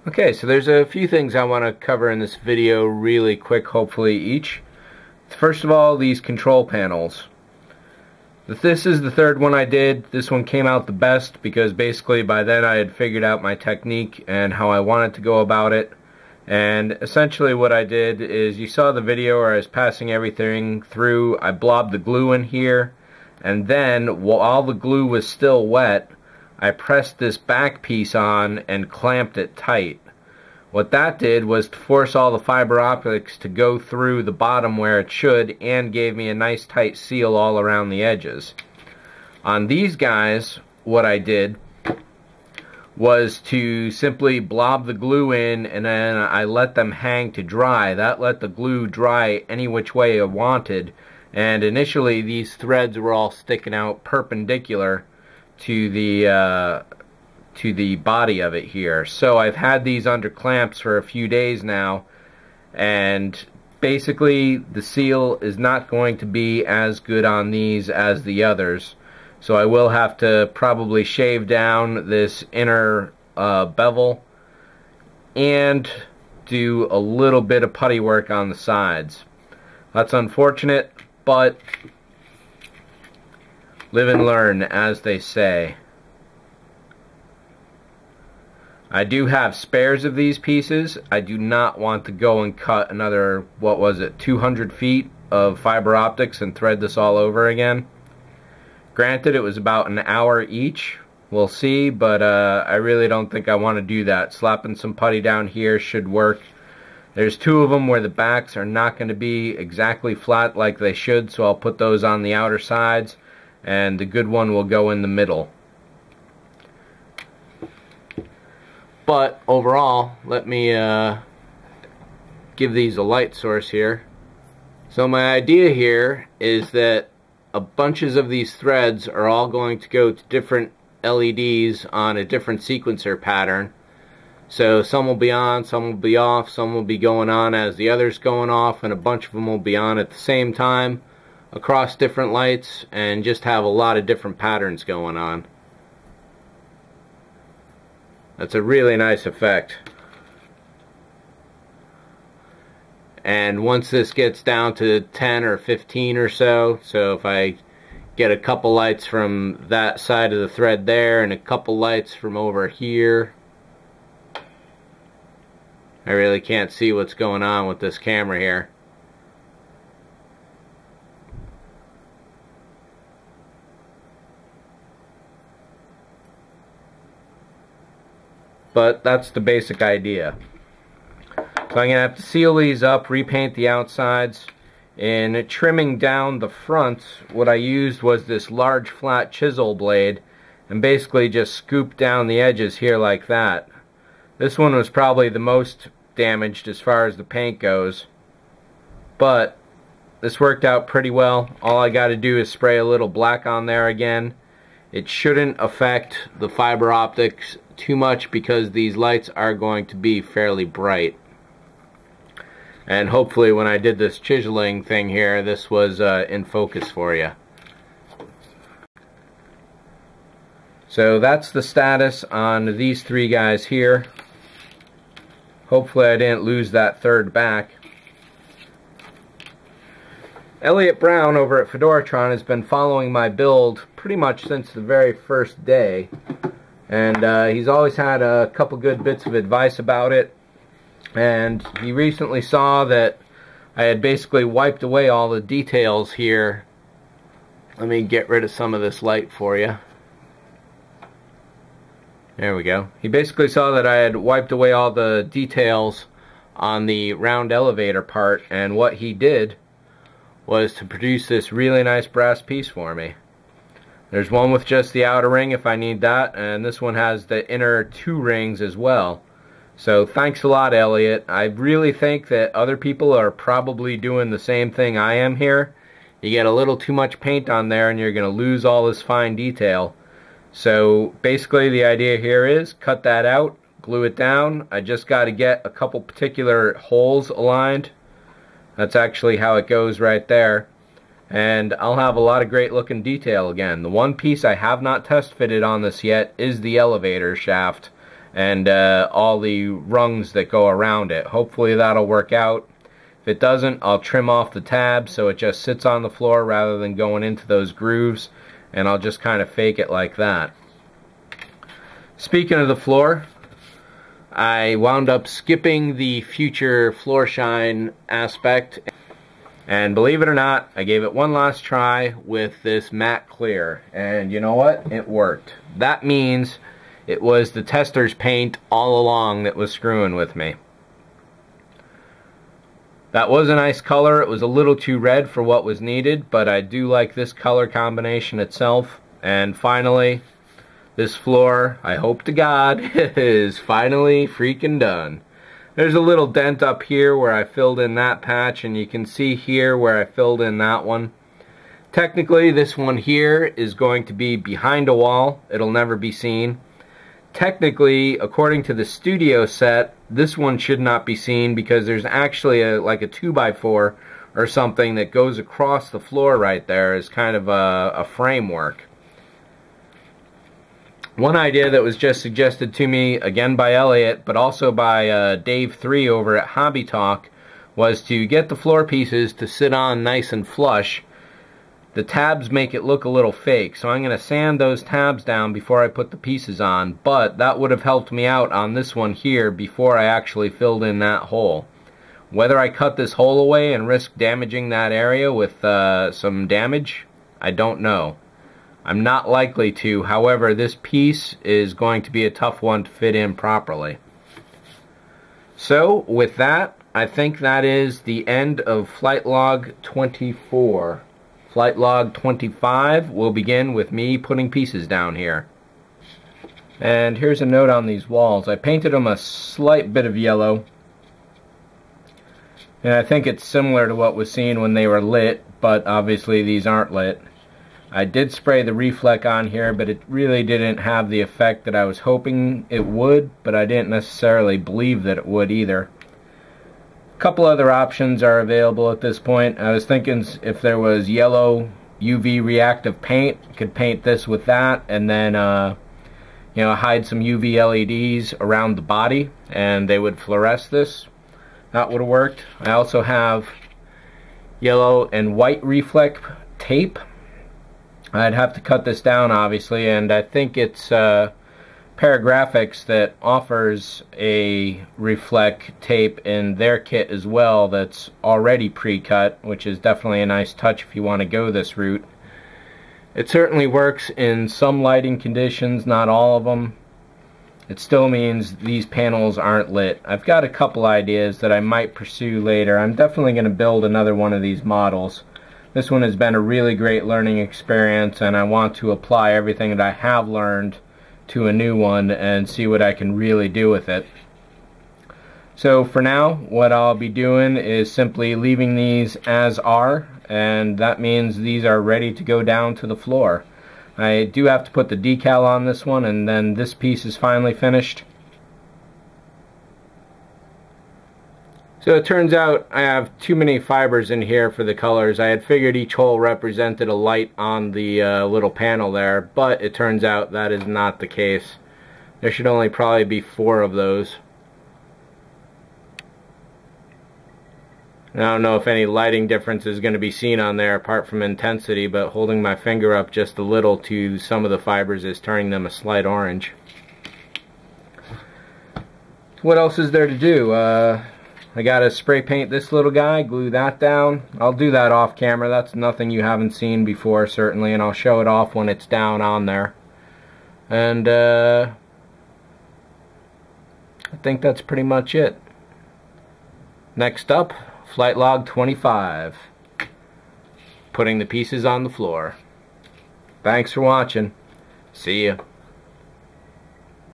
Okay, so there's a few things I want to cover in this video really quick, hopefully each. First of all, these control panels. This is the third one I did. This one came out the best because basically by then I had figured out my technique and how I wanted to go about it. And essentially what I did is, you saw the video where I was passing everything through. I blobbed the glue in here, and then while the glue was still wet, I pressed this back piece on and clamped it tight. What that did was to force all the fiber optics to go through the bottom where it should, and gave me a nice tight seal all around the edges. On these guys, what I did was to simply blob the glue in, and then I let them hang to dry. That let the glue dry any which way I wanted, and initially these threads were all sticking out perpendicular to the body of it here. So I've had these under clamps for a few days now, and basically the seal is not going to be as good on these as the others. So I will have to probably shave down this inner bevel and do a little bit of putty work on the sides. That's unfortunate, but live and learn, as they say. I do have spares of these pieces. I do not want to go and cut another, what was it, 200 feet of fiber optics and thread this all over again. Granted, it was about an hour each. We'll see, but I really don't think I want to do that. Slapping some putty down here should work. There's two of them where the backs are not going to be exactly flat like they should, so I'll put those on the outer sides, and the good one will go in the middle. But overall, let me give these a light source here. So my idea here is that bunches of these threads are all going to go to different LEDs on a different sequencer pattern. So some will be on, some will be off, some will be going on as the others going off, and a bunch of them will be on at the same time across different lights, and just have a lot of different patterns going on. That's a really nice effect. And once this gets down to 10 or 15 or so if I get a couple lights from that side of the thread there and a couple lights from over here, I really can't see what's going on with this camera here. But that's the basic idea. So I'm going to have to seal these up, repaint the outsides. In trimming down the fronts, what I used was this large flat chisel blade, and basically just scooped down the edges here like that. This one was probably the most damaged as far as the paint goes, but this worked out pretty well. All I got to do is spray a little black on there again. It shouldn't affect the fiber optics too much because these lights are going to be fairly bright. And hopefully when I did this chiseling thing here, this was in focus for you. So that's the status on these three guys here. Hopefully I didn't lose that third back. Elliot Brown over at Fedoratron has been following my build pretty much since the very first day. And he's always had a couple good bits of advice about it. And he recently saw that I had basically wiped away all the details here. Let me get rid of some of this light for you. There we go. He basically saw that I had wiped away all the details on the round elevator part, and what he did was to produce this really nice brass piece for me. There's one with just the outer ring if I need that, and this one has the inner two rings as well. So thanks a lot, Elliot. I really think that other people are probably doing the same thing I am here. You get a little too much paint on there and you're going to lose all this fine detail. So basically the idea here is cut that out, glue it down. I just got to get a couple particular holes aligned. That's actually how it goes right there. And I'll have a lot of great looking detail again. The one piece I have not test fitted on this yet is the elevator shaft. and all the rungs that go around it. Hopefully that'll work out. If it doesn't, I'll trim off the tab so it just sits on the floor rather than going into those grooves, and I'll just kind of fake it like that. Speaking of the floor, I wound up skipping the future floor shine aspect, and believe it or not, I gave it one last try with this matte clear, and you know what? It worked. That means it was the tester's paint all along that was screwing with me. That was a nice color. It was a little too red for what was needed, but I do like this color combination itself. And finally, this floor, I hope to God, is finally freaking done. There's a little dent up here where I filled in that patch, and you can see here where I filled in that one. Technically, this one here is going to be behind a wall. It'll never be seen. Technically, according to the studio set, this one should not be seen because there's actually like a 2x4 or something that goes across the floor right there as kind of a framework. One idea that was just suggested to me, again by Elliot, but also by Dave 3 over at Hobby Talk, was to get the floor pieces to sit on nice and flush. The tabs make it look a little fake, so I'm going to sand those tabs down before I put the pieces on, but that would have helped me out on this one here before I actually filled in that hole. Whether I cut this hole away and risk damaging that area with some damage, I don't know. I'm not likely to. However, this piece is going to be a tough one to fit in properly. So, with that, I think that is the end of FlightLog 24. FlightLog 25 will begin with me putting pieces down here. And here's a note on these walls. I painted them a slight bit of yellow. And I think it's similar to what was seen when they were lit, but obviously these aren't lit. I did spray the Reflect on here, but it really didn't have the effect that I was hoping it would, but I didn't necessarily believe that it would either. A couple other options are available at this point. I was thinking if there was yellow UV reactive paint, I could paint this with that, and then you know, hide some UV LEDs around the body, and they would fluoresce this. That would have worked. I also have yellow and white Reflect tape. I'd have to cut this down, obviously, and I think it's Paragraphics that offers a Reflect tape in their kit as well that's already pre-cut, which is definitely a nice touch if you want to go this route. It certainly works in some lighting conditions, not all of them. It still means these panels aren't lit. I've got a couple ideas that I might pursue later. I'm definitely going to build another one of these models. This one has been a really great learning experience, and I want to apply everything that I have learned to a new one and see what I can really do with it. So for now, what I'll be doing is simply leaving these as are, and that means these are ready to go down to the floor. I do have to put the decal on this one, and then this piece is finally finished. So it turns out I have too many fibers in here for the colors. I had figured each hole represented a light on the little panel there, but it turns out that is not the case. There should only probably be 4 of those. And I don't know if any lighting difference is going to be seen on there apart from intensity, but holding my finger up just a little to some of the fibers is turning them a slight orange. What else is there to do? I gotta spray paint this little guy, glue that down. I'll do that off camera. That's nothing you haven't seen before, certainly, and I'll show it off when it's down on there. And I think that's pretty much it. Next up, FlightLog 25. Putting the pieces on the floor. Thanks for watching. See ya.